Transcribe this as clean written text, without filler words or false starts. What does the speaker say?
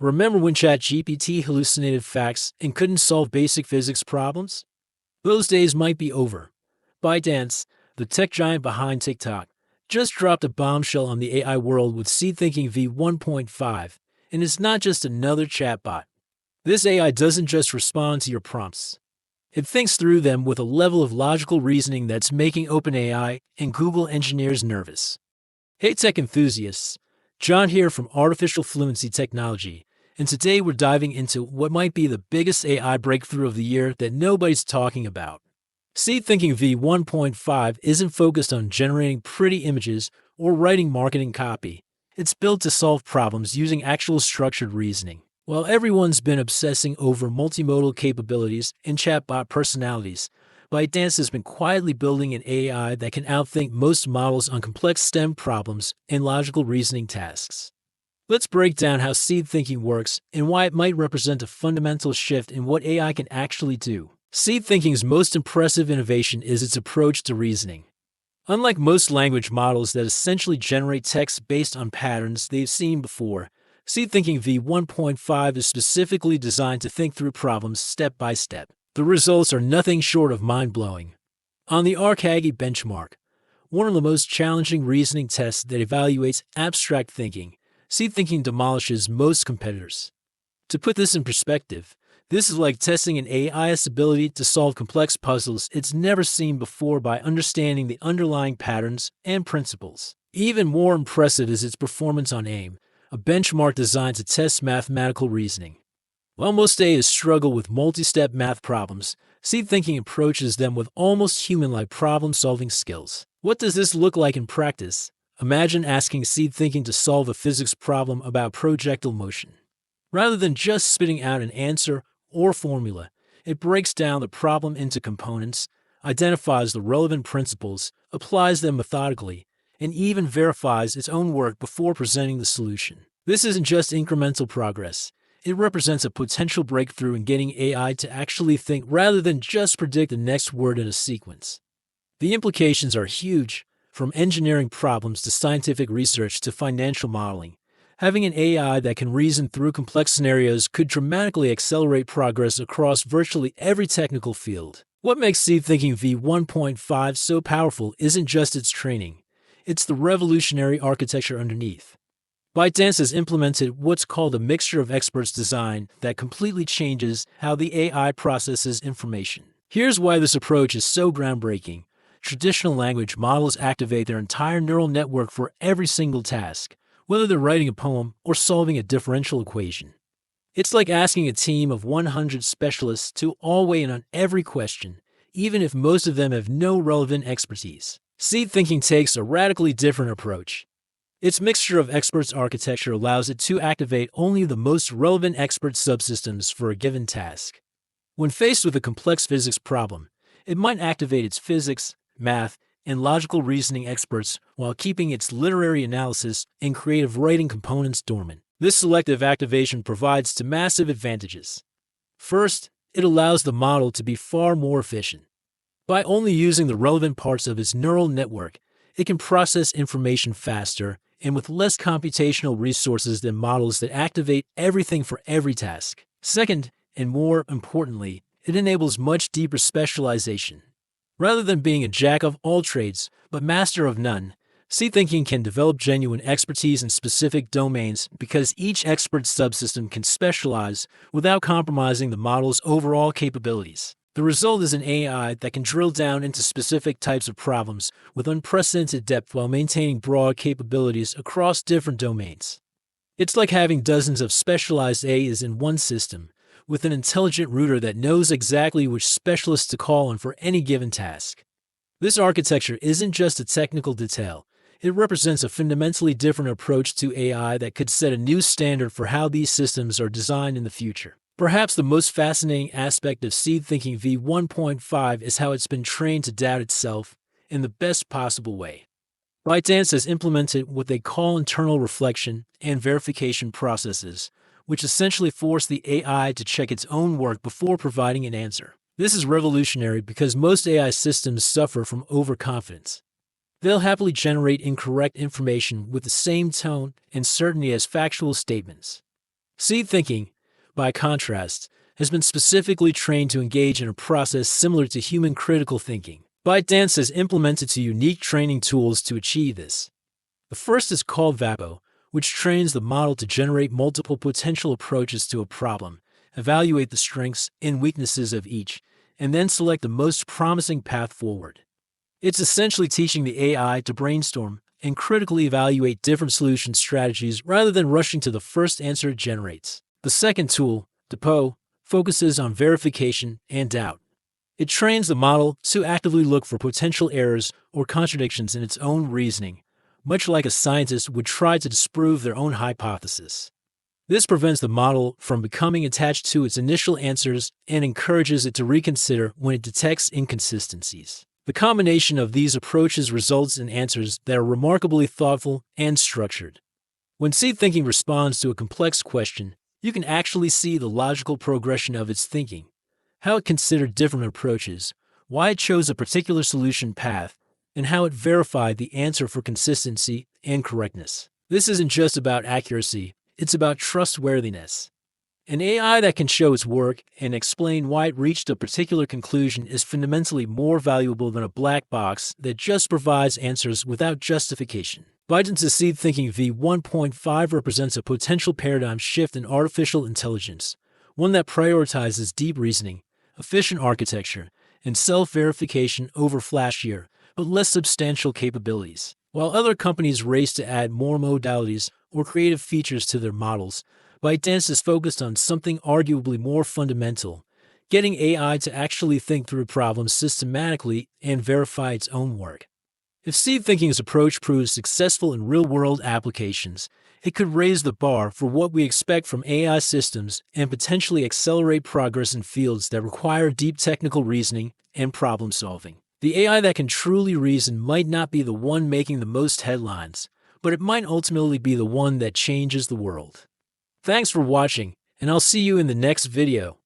Remember when ChatGPT hallucinated facts and couldn't solve basic physics problems? Those days might be over. ByteDance, the tech giant behind TikTok, just dropped a bombshell on the AI world with SeedThinking V1.5, and it's not just another chatbot. This AI doesn't just respond to your prompts. It thinks through them with a level of logical reasoning that's making OpenAI and Google engineers nervous. Hey tech enthusiasts, John here from Artificial Fluency Technology, and today we're diving into what might be the biggest AI breakthrough of the year that nobody's talking about. SeedThinking V1.5 isn't focused on generating pretty images or writing marketing copy. It's built to solve problems using actual structured reasoning. While everyone's been obsessing over multimodal capabilities and chatbot personalities, ByteDance has been quietly building an AI that can outthink most models on complex STEM problems and logical reasoning tasks. Let's break down how seed thinking works and why it might represent a fundamental shift in what AI can actually do. Seed thinking's most impressive innovation is its approach to reasoning. Unlike most language models that essentially generate text based on patterns they've seen before, SeedThinking V1.5 is specifically designed to think through problems step by step. The results are nothing short of mind-blowing. On the ARC-AGI benchmark, one of the most challenging reasoning tests that evaluates abstract thinking, SeedThinking demolishes most competitors. To put this in perspective, this is like testing an AI's ability to solve complex puzzles it's never seen before by understanding the underlying patterns and principles. Even more impressive is its performance on AIM, a benchmark designed to test mathematical reasoning. While most AIs struggle with multi-step math problems, SeedThinking approaches them with almost human-like problem-solving skills. What does this look like in practice? Imagine asking SeedThinking to solve a physics problem about projectile motion. Rather than just spitting out an answer or formula, it breaks down the problem into components, identifies the relevant principles, applies them methodically, and even verifies its own work before presenting the solution. This isn't just incremental progress. It represents a potential breakthrough in getting AI to actually think rather than just predict the next word in a sequence. The implications are huge, from engineering problems to scientific research to financial modeling. Having an AI that can reason through complex scenarios could dramatically accelerate progress across virtually every technical field. What makes SeedThinking V1.5 so powerful isn't just its training. It's the revolutionary architecture underneath. ByteDance has implemented what's called a mixture of experts design that completely changes how the AI processes information. Here's why this approach is so groundbreaking. Traditional language models activate their entire neural network for every single task, whether they're writing a poem or solving a differential equation. It's like asking a team of 100 specialists to all weigh in on every question, even if most of them have no relevant expertise. SeedThinking takes a radically different approach. Its mixture of experts architecture allows it to activate only the most relevant expert subsystems for a given task. When faced with a complex physics problem, it might activate its physics, math, and logical reasoning experts while keeping its literary analysis and creative writing components dormant. This selective activation provides two massive advantages. First, it allows the model to be far more efficient. By only using the relevant parts of its neural network, it can process information faster and with less computational resources than models that activate everything for every task. Second, and more importantly, it enables much deeper specialization. Rather than being a jack of all trades, but master of none, SeedThinking can develop genuine expertise in specific domains because each expert subsystem can specialize without compromising the model's overall capabilities. The result is an AI that can drill down into specific types of problems with unprecedented depth while maintaining broad capabilities across different domains. It's like having dozens of specialized AIs in one system, with an intelligent router that knows exactly which specialist to call on for any given task. This architecture isn't just a technical detail. It represents a fundamentally different approach to AI that could set a new standard for how these systems are designed in the future. Perhaps the most fascinating aspect of SeedThinking V1.5 is how it's been trained to doubt itself in the best possible way. ByteDance has implemented what they call internal reflection and verification processes, which essentially force the AI to check its own work before providing an answer. This is revolutionary because most AI systems suffer from overconfidence. They'll happily generate incorrect information with the same tone and certainty as factual statements. SeedThinking, by contrast, has been specifically trained to engage in a process similar to human critical thinking. ByteDance has implemented two unique training tools to achieve this. The first is called VAPO, which trains the model to generate multiple potential approaches to a problem, evaluate the strengths and weaknesses of each, and then select the most promising path forward. It's essentially teaching the AI to brainstorm and critically evaluate different solution strategies rather than rushing to the first answer it generates. The second tool, DePo, focuses on verification and doubt. It trains the model to actively look for potential errors or contradictions in its own reasoning, much like a scientist would try to disprove their own hypothesis. This prevents the model from becoming attached to its initial answers and encourages it to reconsider when it detects inconsistencies. The combination of these approaches results in answers that are remarkably thoughtful and structured. When SeedThinking responds to a complex question, you can actually see the logical progression of its thinking, how it considered different approaches, why it chose a particular solution path, and how it verified the answer for consistency and correctness. This isn't just about accuracy, it's about trustworthiness. An AI that can show its work and explain why it reached a particular conclusion is fundamentally more valuable than a black box that just provides answers without justification. ByteDance's SeedThinking V1.5 represents a potential paradigm shift in artificial intelligence, one that prioritizes deep reasoning, efficient architecture, and self-verification over flashier, but less substantial capabilities. While other companies race to add more modalities or creative features to their models, ByteDance is focused on something arguably more fundamental, getting AI to actually think through problems systematically and verify its own work. If SeedThinking's approach proves successful in real-world applications, it could raise the bar for what we expect from AI systems and potentially accelerate progress in fields that require deep technical reasoning and problem-solving. The AI that can truly reason might not be the one making the most headlines, but it might ultimately be the one that changes the world. Thanks for watching, and I'll see you in the next video.